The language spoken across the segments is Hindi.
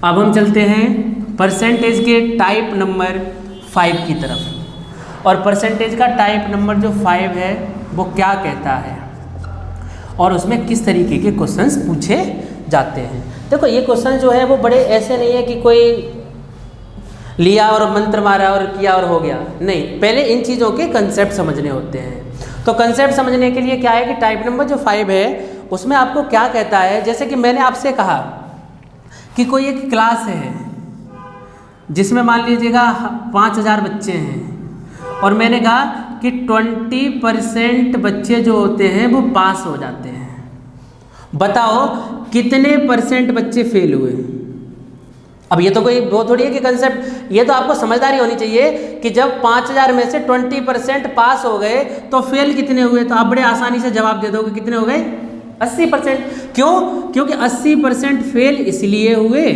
अब हम चलते हैं परसेंटेज के टाइप नंबर 5 की तरफ। और परसेंटेज का टाइप नंबर जो 5 है वो क्या कहता है और उसमें किस तरीके के क्वेश्चंस पूछे जाते हैं। देखो ये क्वेश्चन जो है वो बड़े ऐसे नहीं है कि कोई लिया और मंत्र मारा और किया और हो गया, नहीं, पहले इन चीज़ों के कंसेप्ट समझने होते हैं। तो कंसेप्ट समझने के लिए क्या है कि टाइप नंबर जो 5 है उसमें आपको क्या कहता है, जैसे कि मैंने आपसे कहा कि कोई एक क्लास है जिसमें मान लीजिएगा 5000 बच्चे हैं और मैंने कहा कि 20% बच्चे जो होते हैं वो पास हो जाते हैं। बताओ कितने परसेंट बच्चे फेल हुए। अब ये तो कोई वो थोड़ी है कि कंसेप्ट, ये तो आपको समझदारी होनी चाहिए कि जब 5000 में से 20% पास हो गए तो फेल कितने हुए। तो आप बड़े आसानी से जवाब दे दोगे कितने हो गए, 80%। क्यों? क्योंकि 80% फेल इसलिए हुए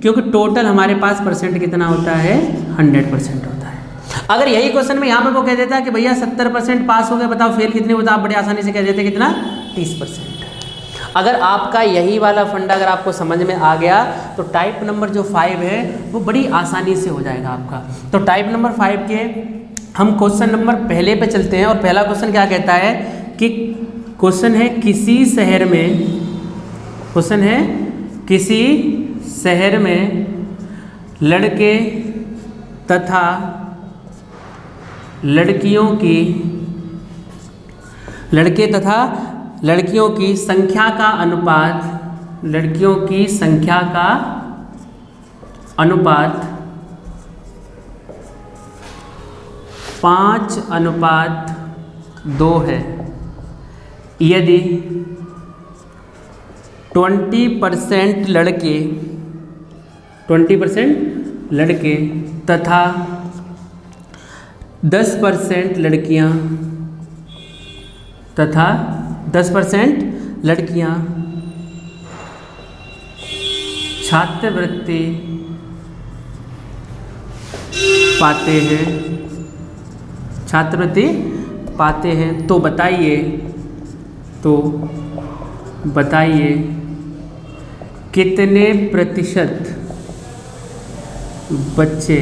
क्योंकि टोटल हमारे पास परसेंट कितना होता है, 100% होता है। अगर यही क्वेश्चन में यहाँ पे वो कह देता है कि भैया 70% पास हो गए, बताओ फेल कितने हुए, तो आप बड़े आसानी से कह देते कितना, 30%। अगर आपका यही वाला फंडा अगर आपको समझ में आ गया तो टाइप नंबर जो 5 है वो बड़ी आसानी से हो जाएगा आपका। तो टाइप नंबर 5 के हम क्वेश्चन नंबर पहले पे चलते हैं। और पहला क्वेश्चन क्या कहता है कि क्वेश्चन है किसी शहर में लड़के तथा लड़कियों की संख्या का अनुपात 5:2 है। यदि 20% लड़के तथा 10% लड़कियां छात्रवृत्ति पाते हैं तो बताइए कितने प्रतिशत बच्चे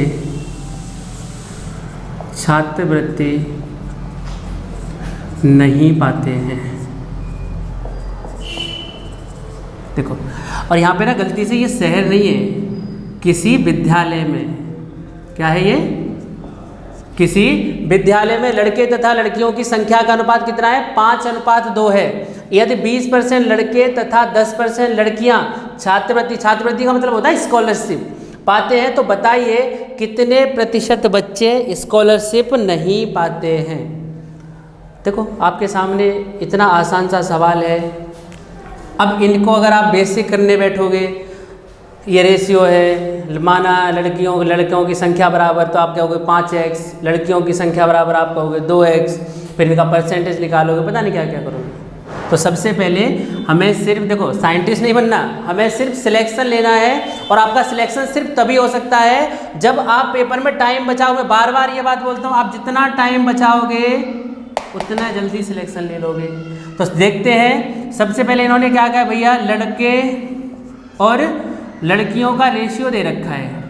छात्रवृत्ति नहीं पाते हैं। देखो, और यहाँ पे ना गलती से ये शहर नहीं है, किसी विद्यालय में, क्या है ये, किसी विद्यालय में लड़के तथा लड़कियों की संख्या का अनुपात कितना है, 5:2 है। यदि 20% लड़के तथा 10% लड़कियां छात्रवृत्ति का मतलब होता है स्कॉलरशिप पाते हैं, तो बताइए कितने प्रतिशत बच्चे स्कॉलरशिप नहीं पाते हैं। देखो आपके सामने इतना आसान सा सवाल है। अब इनको अगर आप बेसिक करने बैठोगे, ये रेशियो है, माना लड़कियों की संख्या बराबर, तो आप कहोगे 5x, लड़कियों की संख्या बराबर आप कहोगे 2x, फिर इनका परसेंटेज निकालोगे, पता नहीं क्या क्या करोगे। तो सबसे पहले हमें सिर्फ, देखो साइंटिस्ट नहीं बनना, हमें सिर्फ सिलेक्शन लेना है। और आपका सिलेक्शन सिर्फ तभी हो सकता है जब आप पेपर में टाइम बचाओगे। बार बार ये बात बोलता हूँ, आप जितना टाइम बचाओगे उतना जल्दी सिलेक्शन ले लोगे। तो देखते हैं, सबसे पहले इन्होंने क्या कहा भैया, लड़के और लड़कियों का रेशियो दे रखा है।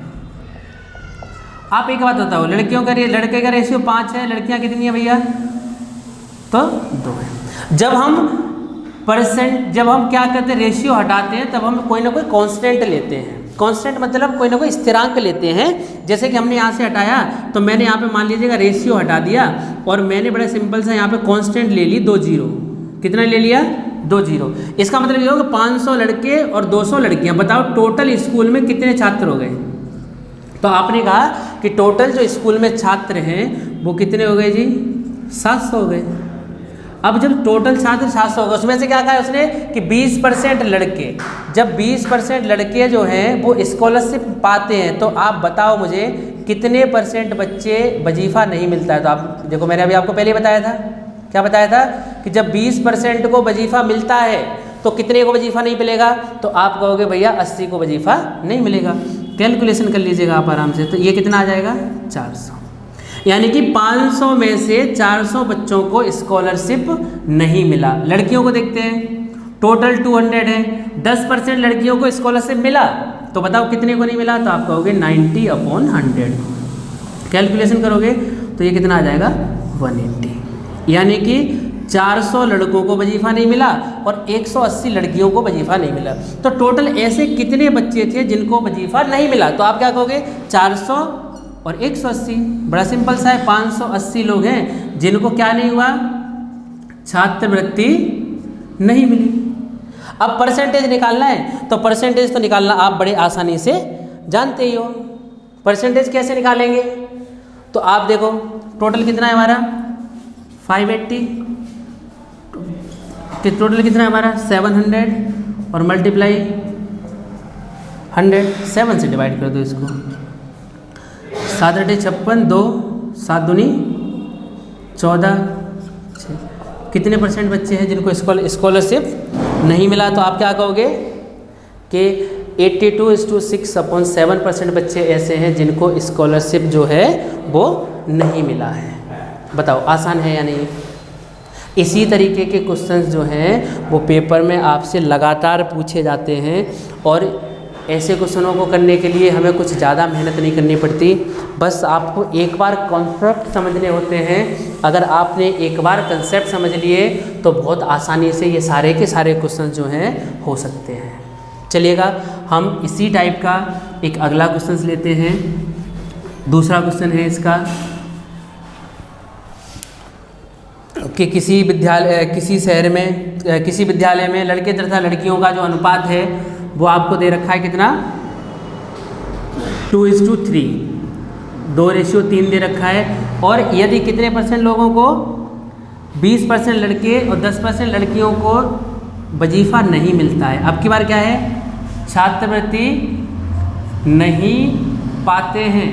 आप एक बात बताओ, लड़के का रेशियो 5 है, लड़कियां कितनी है भैया, तो 2 है। जब हम क्या करते हैं, रेशियो हटाते हैं, तब हम कोई ना कोई कांस्टेंट लेते हैं। कांस्टेंट मतलब कोई ना कोई स्थिरांक लेते हैं। जैसे कि हमने यहाँ से हटाया तो मैंने यहाँ पे मान लीजिएगा रेशियो हटा दिया और मैंने बड़ा सिंपल सा यहाँ पे कांस्टेंट ले ली 2 0। कितना ले लिया, 2 0। इसका मतलब ये होगा 500 लड़के और 200 लड़कियाँ। बताओ टोटल स्कूल में कितने छात्र हो गए। तो आपने कहा कि टोटल जो स्कूल में छात्र हैं वो कितने हो गए जी, 700 हो गए। अब जब टोटल छात्र 700 हो गए, उसमें से क्या कहा उसने कि 20% लड़के, जब 20% लड़के जो हैं वो स्कॉलरशिप पाते हैं, तो आप बताओ मुझे कितने परसेंट बच्चे वजीफ़ा नहीं मिलता है। तो आप देखो, मैंने अभी आपको पहले बताया था, क्या बताया था कि जब 20% को वजीफ़ा मिलता है तो कितने को वजीफ़ा नहीं मिलेगा। तो आप कहोगे भैया 80 को वजीफ़ा नहीं मिलेगा। कैलकुलेशन कर लीजिएगा आप आराम से, तो ये कितना आ जाएगा, 400। यानी कि 500 में से 400 बच्चों को स्कॉलरशिप नहीं मिला। लड़कियों को देखते हैं, टोटल 200 है, 10% लड़कियों को स्कॉलरशिप मिला तो बताओ कितने को नहीं मिला, तो आप कहोगे 90/100। कैलकुलेशन करोगे तो ये कितना आ जाएगा 180, यानी कि 400 लड़कों को वजीफ़ा नहीं मिला और 180 लड़कियों को वजीफ़ा नहीं मिला। तो टोटल ऐसे कितने बच्चे थे जिनको वजीफ़ा नहीं मिला, तो आप क्या कहोगे 400 और 180। बड़ा सिंपल सा है, 580 लोग हैं जिनको क्या नहीं हुआ, छात्रवृत्ति नहीं मिली। अब परसेंटेज निकालना है, तो परसेंटेज तो निकालना आप बड़े आसानी से जानते ही हो। परसेंटेज कैसे निकालेंगे, तो आप देखो टोटल कितना है हमारा 580, टोटल कितना है हमारा 700 और मल्टीप्लाई 100, 7 से डिवाइड कर दो इसको। 7 × 8 56, 2 7 दूनी 14। कितने परसेंट बच्चे हैं जिनको स्कॉलरशिप नहीं मिला, तो आप क्या कहोगे कि 82:6/7% बच्चे ऐसे हैं जिनको स्कॉलरशिप जो है वो नहीं मिला है। बताओ आसान है या नहीं। इसी तरीके के क्वेश्चंस जो हैं वो पेपर में आपसे लगातार पूछे जाते हैं और ऐसे क्वेश्चनों को करने के लिए हमें कुछ ज़्यादा मेहनत नहीं करनी पड़ती, बस आपको एक बार कॉन्सेप्ट समझने होते हैं। अगर आपने एक बार कंसेप्ट समझ लिए तो बहुत आसानी से ये सारे के सारे क्वेश्चन जो हैं हो सकते हैं। चलिएगा हम इसी टाइप का एक अगला क्वेश्चन लेते हैं। दूसरा क्वेश्चन है इसका कि किसी शहर में किसी विद्यालय में लड़के तथा लड़कियों का जो अनुपात है वो आपको दे रखा है कितना 2:3, 2:3 दे रखा है। और यदि कितने परसेंट लोगों को 20% लड़के और 10% लड़कियों को वजीफ़ा नहीं मिलता है। अब की बार क्या है, छात्रवृत्ति नहीं पाते हैं,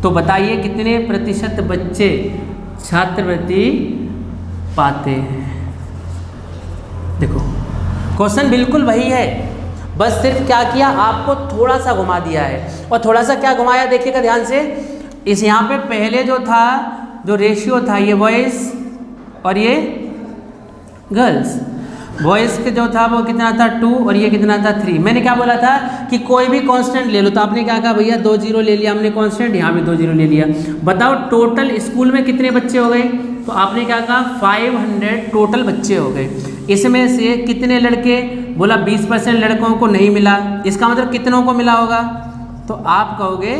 तो बताइए कितने प्रतिशत बच्चे छात्रवृत्ति पाते हैं। देखो क्वेश्चन बिल्कुल वही है, बस सिर्फ क्या किया आपको थोड़ा सा घुमा दिया है। और थोड़ा सा क्या घुमाया देखिएगा ध्यान से, इस यहाँ पे पहले जो था जो रेशियो था ये बॉयज़ और ये गर्ल्स, बॉयज़ के जो था वो कितना था 2 और ये कितना था 3। मैंने क्या बोला था कि कोई भी कांस्टेंट ले लो, तो आपने क्या कहा भैया 2 0 ले लिया हमने कांस्टेंट, यहाँ भी 2 0 ले लिया। बताओ टोटल स्कूल में कितने बच्चे हो गए, तो आपने क्या कहा 500 टोटल बच्चे हो गए। इसमें से कितने लड़के, बोला 20% लड़कों को नहीं मिला, इसका मतलब कितनों को मिला होगा, तो आप कहोगे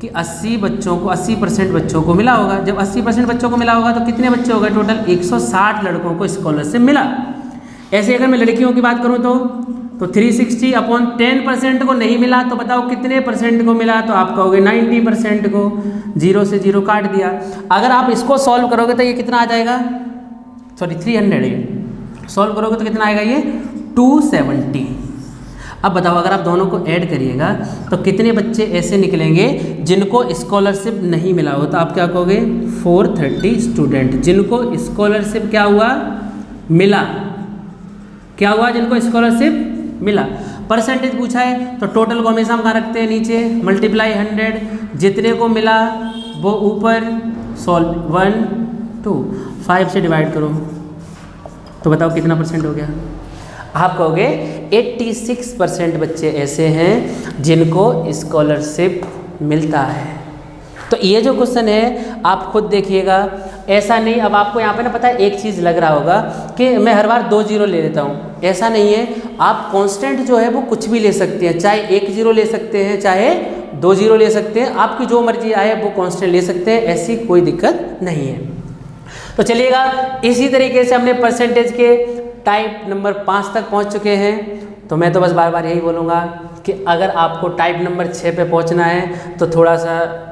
कि 80% बच्चों को मिला होगा। जब 80% बच्चों को मिला होगा तो कितने बच्चे हो गए टोटल 160 लड़कों को स्कॉलरशिप मिला। ऐसे अगर मैं लड़कियों की बात करूं तो 360/10% को नहीं मिला, तो बताओ कितने परसेंट को मिला, तो आप कहोगे 90% को। 0 से 0 काट दिया। अगर आप इसको सॉल्व करोगे तो ये कितना आ जाएगा, सॉरी 300, ये सॉल्व करोगे तो कितना आएगा ये 270। अब बताओ अगर आप दोनों को ऐड करिएगा तो कितने बच्चे ऐसे निकलेंगे जिनको स्कॉलरशिप नहीं मिला हो, तो आप क्या कहोगे 430 स्टूडेंट जिनको स्कॉलरशिप क्या हुआ मिला, क्या हुआ जिनको स्कॉलरशिप मिला। परसेंटेज पूछा है तो टोटल को हमेशा हम कहाँ रखते हैं नीचे, मल्टीप्लाई 100, जितने को मिला वो ऊपर, सॉल्व 1 2 5 से डिवाइड करो तो बताओ कितना परसेंट हो गया। आप कहोगे 86% बच्चे ऐसे हैं जिनको स्कॉलरशिप मिलता है। तो ये जो क्वेश्चन है आप खुद देखिएगा, ऐसा नहीं, अब आपको यहाँ पे ना पता है एक चीज़ लग रहा होगा कि मैं हर बार 2 0 ले लेता हूँ, ऐसा नहीं है। आप कांस्टेंट जो है वो कुछ भी ले सकते हैं, चाहे 1 0 ले सकते हैं, चाहे 2 0 ले सकते हैं, आपकी जो मर्जी आए वो कांस्टेंट ले सकते हैं, ऐसी कोई दिक्कत नहीं है। तो चलिएगा इसी तरीके से हमने परसेंटेज के टाइप नंबर 5 तक पहुँच चुके हैं। तो मैं तो बस बार बार यही बोलूँगा कि अगर आपको टाइप नंबर 6 पे पहुँचना है तो थोड़ा सा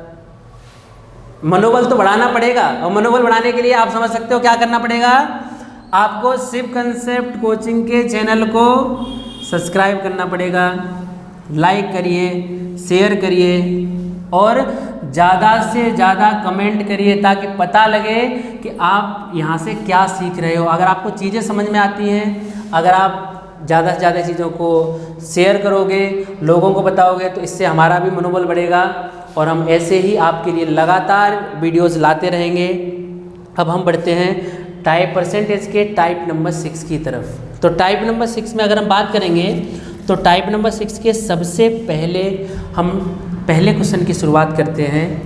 मनोबल तो बढ़ाना पड़ेगा, और मनोबल बढ़ाने के लिए आप समझ सकते हो क्या करना पड़ेगा, आपको शिव कंसेप्ट कोचिंग के चैनल को सब्सक्राइब करना पड़ेगा, लाइक करिए, शेयर करिए और ज़्यादा से ज़्यादा कमेंट करिए ताकि पता लगे कि आप यहाँ से क्या सीख रहे हो। अगर आपको चीज़ें समझ में आती हैं, अगर आप ज़्यादा से ज़्यादा चीज़ों को शेयर करोगे, लोगों को बताओगे, तो इससे हमारा भी मनोबल बढ़ेगा और हम ऐसे ही आपके लिए लगातार वीडियोस लाते रहेंगे। अब हम बढ़ते हैं टाइप परसेंटेज के टाइप नंबर 6 की तरफ। तो टाइप नंबर 6 में अगर हम बात करेंगे तो टाइप नंबर 6 के सबसे पहले हम पहले क्वेश्चन की शुरुआत करते हैं,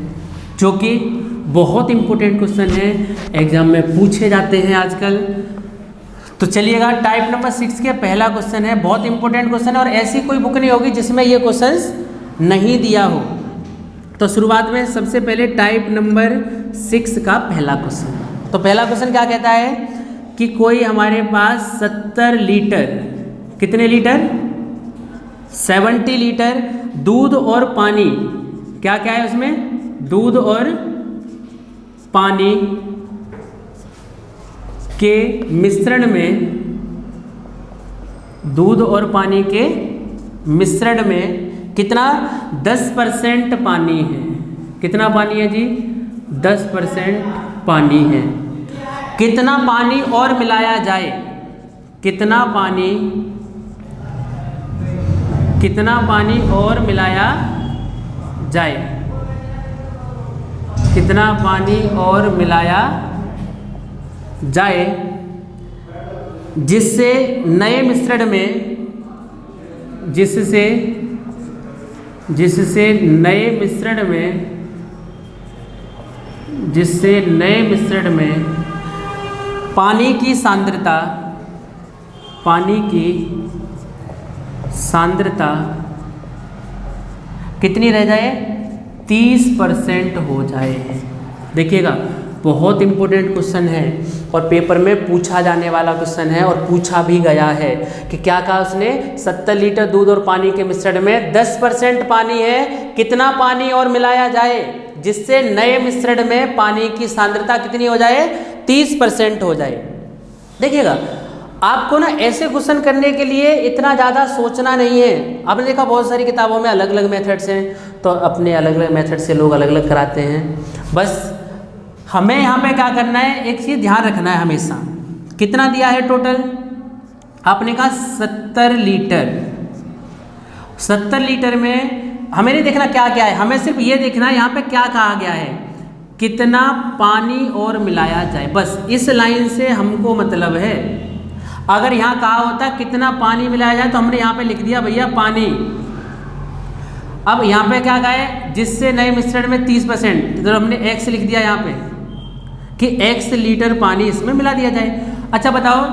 जो कि बहुत इंपॉर्टेंट क्वेश्चन है, एग्जाम में पूछे जाते हैं आजकल। तो चलिएगा, टाइप नंबर 6 के पहला क्वेश्चन है, बहुत इंपॉर्टेंट क्वेश्चन है और ऐसी कोई बुक नहीं होगी जिसमें ये क्वेश्चंस नहीं दिया हो। तो शुरुआत में सबसे पहले टाइप नंबर 6 का पहला क्वेश्चन। तो पहला क्वेश्चन क्या कहता है कि कोई हमारे पास 70 लीटर, कितने लीटर, 70 लीटर दूध और पानी, क्या क्या है उसमें, दूध और पानी के मिश्रण में, दूध और पानी के मिश्रण में कितना 10% पानी है। कितना पानी है जी, 10% पानी है। कितना पानी और मिलाया जाए, कितना पानी और मिलाया जाए, कितना पानी और मिलाया जाए जिससे नए मिश्रण में, जिससे नए मिश्रण में पानी की सांद्रता कितनी रह जाए, 30% हो जाए। देखिएगा, बहुत इंपॉर्टेंट क्वेश्चन है और पेपर में पूछा जाने वाला क्वेश्चन है और पूछा भी गया है कि क्या कहा उसने, 70 लीटर दूध और पानी के मिश्रण में 10% पानी है, कितना पानी और मिलाया जाए जिससे नए मिश्रण में पानी की सांद्रता कितनी हो जाए, 30% हो जाए। देखिएगा, आपको ना ऐसे क्वेश्चन करने के लिए इतना ज़्यादा सोचना नहीं है। आपने देखा बहुत सारी किताबों में अलग अलग मेथड्स हैं, तो अपने अलग अलग मेथड से लोग अलग अलग कराते हैं। बस हमें यहाँ पे क्या करना है, एक चीज़ ध्यान रखना है हमेशा, कितना दिया है टोटल, आपने कहा 70 लीटर। 70 लीटर में हमें नहीं देखना क्या क्या है, हमें सिर्फ ये देखना है यहाँ पे क्या कहा गया है, कितना पानी और मिलाया जाए। बस इस लाइन से हमको मतलब है। अगर यहाँ कहा होता कितना पानी मिलाया जाए तो हमने यहाँ पे लिख दिया भैया पानी। अब यहाँ पे क्या कहा है, जिससे नए मिश्रण में 30%, तो हमने x लिख दिया यहाँ पे कि x लीटर पानी इसमें मिला दिया जाए। अच्छा बताओ,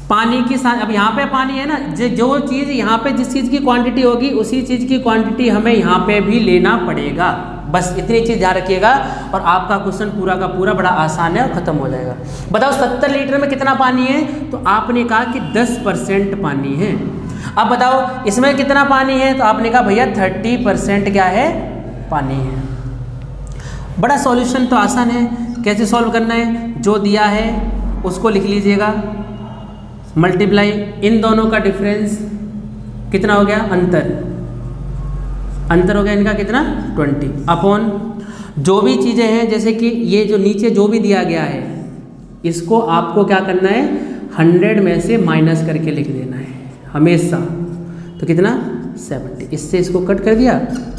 पानी की अब यहाँ पे पानी है ना, जो चीज़ यहाँ पे जिस चीज़ की क्वांटिटी होगी उसी चीज़ की क्वांटिटी हमें यहाँ पे भी लेना पड़ेगा। बस इतनी चीज़ ध्यान रखिएगा और आपका क्वेश्चन पूरा का पूरा बड़ा आसान है और ख़त्म हो जाएगा। बताओ 70 लीटर में कितना पानी है, तो आपने कहा कि 10% पानी है। अब बताओ इसमें कितना पानी है, तो आपने कहा भैया 30% क्या है, पानी है। बड़ा सॉल्यूशन तो आसान है, कैसे सॉल्व करना है, जो दिया है उसको लिख लीजिएगा, मल्टीप्लाई इन दोनों का डिफरेंस कितना हो गया, अंतर हो गया इनका कितना, 20 अपॉन जो भी चीज़ें हैं, जैसे कि ये जो नीचे जो भी दिया गया है इसको आपको क्या करना है, 100 में से माइनस करके लिख देना है हमेशा। तो कितना 70, इससे इसको कट कर दिया।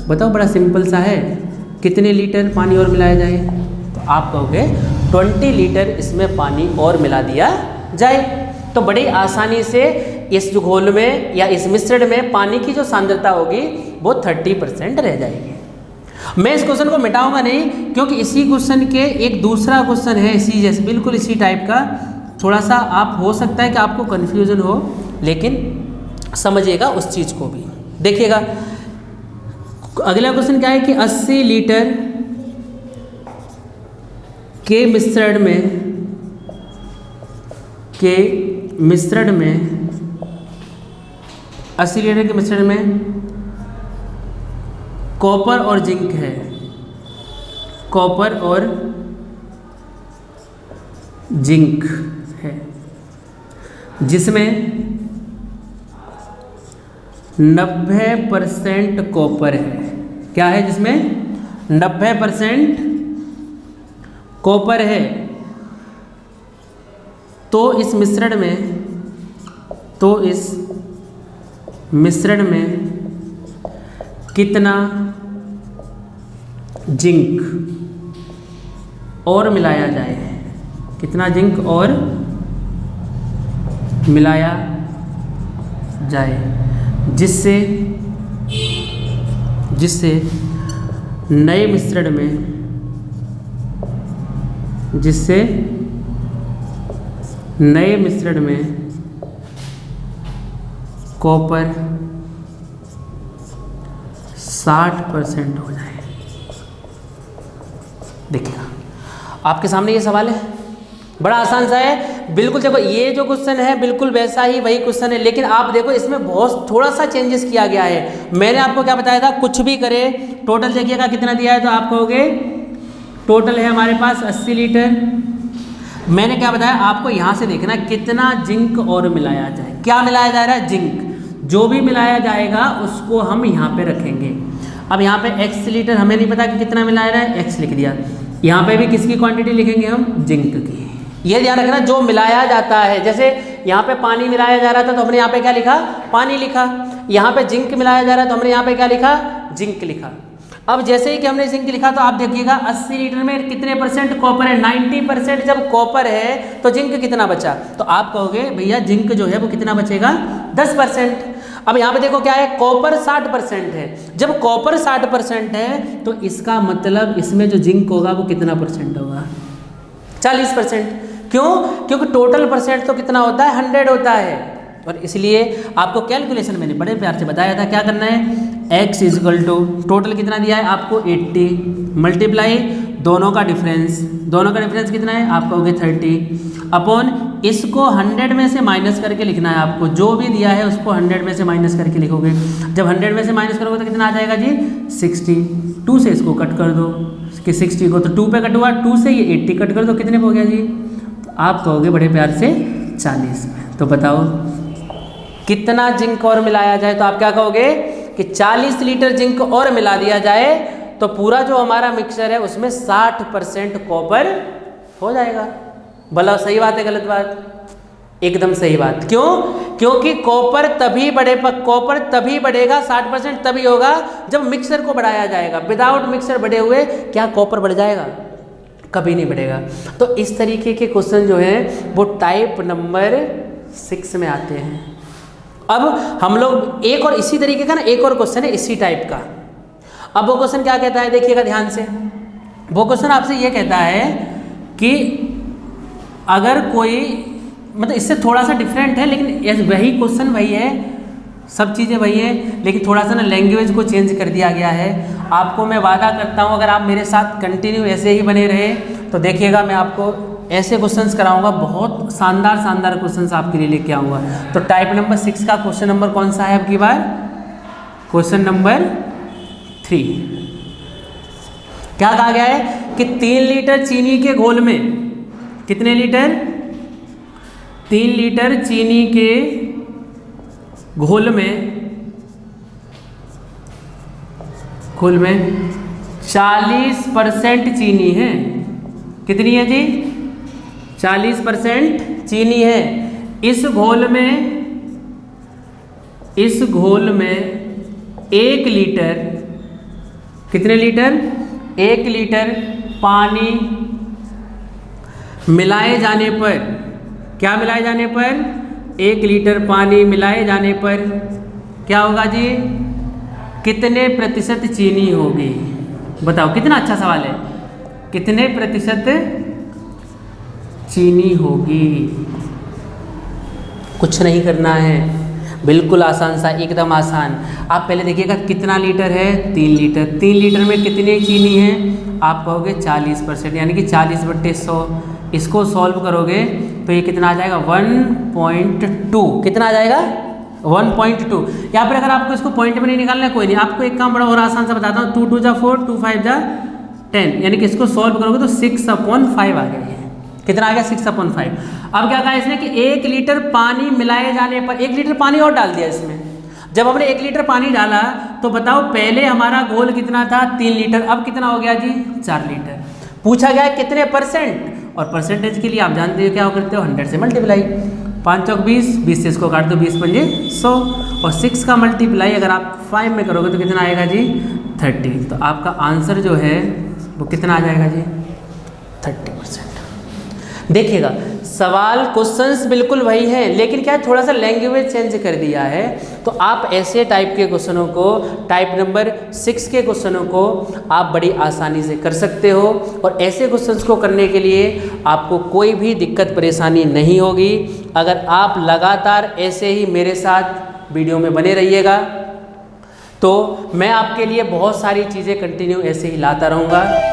बताओ बड़ा सिंपल सा है, कितने लीटर पानी और मिलाया जाए, तो आप कहोगे 20 लीटर इसमें पानी और मिला दिया जाए। तो बड़ी आसानी से इस घोल में या इस मिश्रण में पानी की जो सांद्रता होगी वो 30% रह जाएगी। मैं इस क्वेश्चन को मिटाऊंगा नहीं, क्योंकि इसी क्वेश्चन के एक दूसरा क्वेश्चन है इसी जैसे बिल्कुल इसी टाइप का, थोड़ा सा आप हो सकता है कि आपको कन्फ्यूजन हो, लेकिन समझिएगा उस चीज़ को भी। देखिएगा अगला क्वेश्चन क्या है कि 80 लीटर के मिश्रण में 80 लीटर के मिश्रण में कॉपर और जिंक है, कॉपर और जिंक है, जिसमें 90% कॉपर है। क्या है, जिसमें 90% कॉपर है। तो इस मिश्रण में कितना जिंक और मिलाया जाए, कितना जिंक और मिलाया जाए, जिससे नए मिश्रण में कॉपर 60% हो जाए। देखिएगा आपके सामने ये सवाल है, बड़ा आसान सा है बिल्कुल। देखो ये जो क्वेश्चन है बिल्कुल वैसा ही वही क्वेश्चन है, लेकिन आप देखो इसमें बहुत थोड़ा सा चेंजेस किया गया है। मैंने आपको क्या बताया था, कुछ भी करे टोटल देखिएगा कितना दिया है, तो आप कहोगे टोटल है हमारे पास 80 लीटर। मैंने क्या बताया आपको, यहाँ से देखना कितना जिंक और मिलाया जाए। क्या मिलाया जा रहा है, जिंक। जो भी मिलाया जाएगा उसको हम यहाँ पे रखेंगे। अब यहाँ पे x लीटर हमें नहीं पता कि कितना मिलाया रहा है, x लिख दिया। यहाँ पे भी किसकी क्वांटिटी लिखेंगे हम, जिंक की। ये ध्यान रखना जो मिलाया जाता है, जैसे यहाँ पे पानी मिलाया जा रहा था तो हमने यहाँ पे क्या लिखा, पानी लिखा। यहाँ पे जिंक मिलाया जा रहा है तो हमने यहाँ पे क्या लिखा, जिंक लिखा। अब जैसे ही कि हमने जिंक लिखा तो आप देखिएगा 80 लीटर में कितने परसेंट कॉपर है, 90%। जब कॉपर है तो जिंक कितना बचा, तो आप कहोगे भैया जिंक जो है वो कितना बचेगा, 10%। अब यहाँ पे देखो क्या है, कॉपर 60% है। जब कॉपर 60% है तो इसका मतलब इसमें जो जिंक होगा वो कितना परसेंट होगा, 40%। क्यों, क्योंकि टोटल परसेंट तो कितना होता है, 100 होता है। और इसलिए आपको कैलकुलेशन मैंने बड़े प्यार से बताया था, क्या करना है, x = टोटल कितना दिया है आपको 80 मल्टीप्लाई दोनों का डिफरेंस कितना है, आप कहोगे 30 अपॉन इसको 100 में से माइनस करके लिखना है आपको। जो भी दिया है उसको 100 में से माइनस करके लिखोगे। जब 100 में से माइनस करोगे तो कितना आ जाएगा जी, 60। 2 से इसको कट कर दो कि 60 को तो 2 पे कट हुआ, 2 से ये 80 कट कर दो, कितने पे हो गया जी, तो आप कहोगे बड़े प्यार से 40 में। तो बताओ कितना जिंक और मिलाया जाए, तो आप क्या कहोगे कि 40 लीटर जिंक और मिला दिया जाए तो पूरा जो हमारा मिक्सचर है उसमें 60% कॉपर हो जाएगा। भला सही बात है गलत बात, एकदम सही बात। क्यों, क्योंकि कॉपर तभी बढ़ेगा, 60% तभी होगा जब मिक्सचर को बढ़ाया जाएगा। विदाउट मिक्सचर बढ़े हुए क्या कॉपर बढ़ जाएगा, कभी नहीं बढ़ेगा। तो इस तरीके के क्वेश्चन जो है वो टाइप नंबर 6 में आते हैं। अब हम लोग एक और इसी तरीके का ना एक और क्वेश्चन है इसी टाइप का। अब वो क्वेश्चन क्या कहता है, देखिएगा ध्यान से। वो क्वेश्चन आपसे ये कहता है कि अगर कोई, मतलब इससे थोड़ा सा डिफरेंट है लेकिन वही क्वेश्चन वही है, सब चीज़ें वही है, लेकिन थोड़ा सा ना लैंग्वेज को चेंज कर दिया गया है। आपको मैं वादा करता हूँ अगर आप मेरे साथ कंटिन्यू ऐसे ही बने रहे तो देखिएगा मैं आपको ऐसे क्वेश्चंस कराऊंगा, बहुत शानदार क्वेश्चंस आपके लिए लेके आऊँगा। तो टाइप नंबर 6 का क्वेश्चन नंबर कौन सा है अब की बार, क्वेश्चन नंबर 3। क्या कहा गया है कि 3 लीटर चीनी के घोल में, कितने लीटर, 3 लीटर चीनी के घोल में 40% चीनी है। कितनी है जी, 40% चीनी है। इस घोल में 1 लीटर, कितने लीटर, 1 लीटर पानी मिलाए जाने पर, क्या मिलाए जाने पर, 1 लीटर पानी मिलाए जाने पर क्या होगा जी, कितने प्रतिशत चीनी होगी। बताओ कितना अच्छा सवाल है, कितने प्रतिशत चीनी होगी। कुछ नहीं करना है, बिल्कुल आसान सा, एकदम आसान। आप पहले देखिएगा कितना लीटर है, 3 लीटर। 3 लीटर में कितनी चीनी है, आप कहोगे 40%, यानी कि 40/100। इसको सॉल्व करोगे तो ये कितना आ जाएगा, 1.2। कितना आ जाएगा, 1.2। यहाँ पर अगर आपको इसको पॉइंट में नहीं निकालना है कोई नहीं, आपको एक काम बड़ा और आसान सा बताता हूँ। 2 2 जा 4, 2 5 जा 10, यानी कि इसको सॉल्व करोगे तो 6/5 आ गया। कितना आ गया, 6/5। अब क्या कहा इसने कि 1 लीटर पानी मिलाए जाने पर, 1 लीटर पानी और डाल दिया इसमें। जब हमने 1 लीटर पानी डाला तो बताओ पहले हमारा घोल कितना था, 3 लीटर, अब कितना हो गया जी, 4 लीटर। पूछा गया है कितने परसेंट, और परसेंटेज के लिए आप जानते हो क्या करते हो, 100 से मल्टीप्लाई। 5 चौक 20, 20 से इसको काट दो, 20 पंजे 100, और 6 का मल्टीप्लाई अगर आप 5 में करोगे तो कितना आएगा जी, 30। तो आपका आंसर जो है वो कितना आ जाएगा जी, 30%। देखिएगा सवाल क्वेश्चंस बिल्कुल वही है, लेकिन क्या थोड़ा सा लैंग्वेज चेंज कर दिया है। तो आप ऐसे टाइप के क्वेश्चनों को, टाइप नंबर 6 के क्वेश्चनों को आप बड़ी आसानी से कर सकते हो, और ऐसे क्वेश्चंस को करने के लिए आपको कोई भी दिक्कत परेशानी नहीं होगी अगर आप लगातार ऐसे ही मेरे साथ वीडियो में बने रहिएगा। तो मैं आपके लिए बहुत सारी चीज़ें कंटिन्यू ऐसे ही लाता रहूँगा।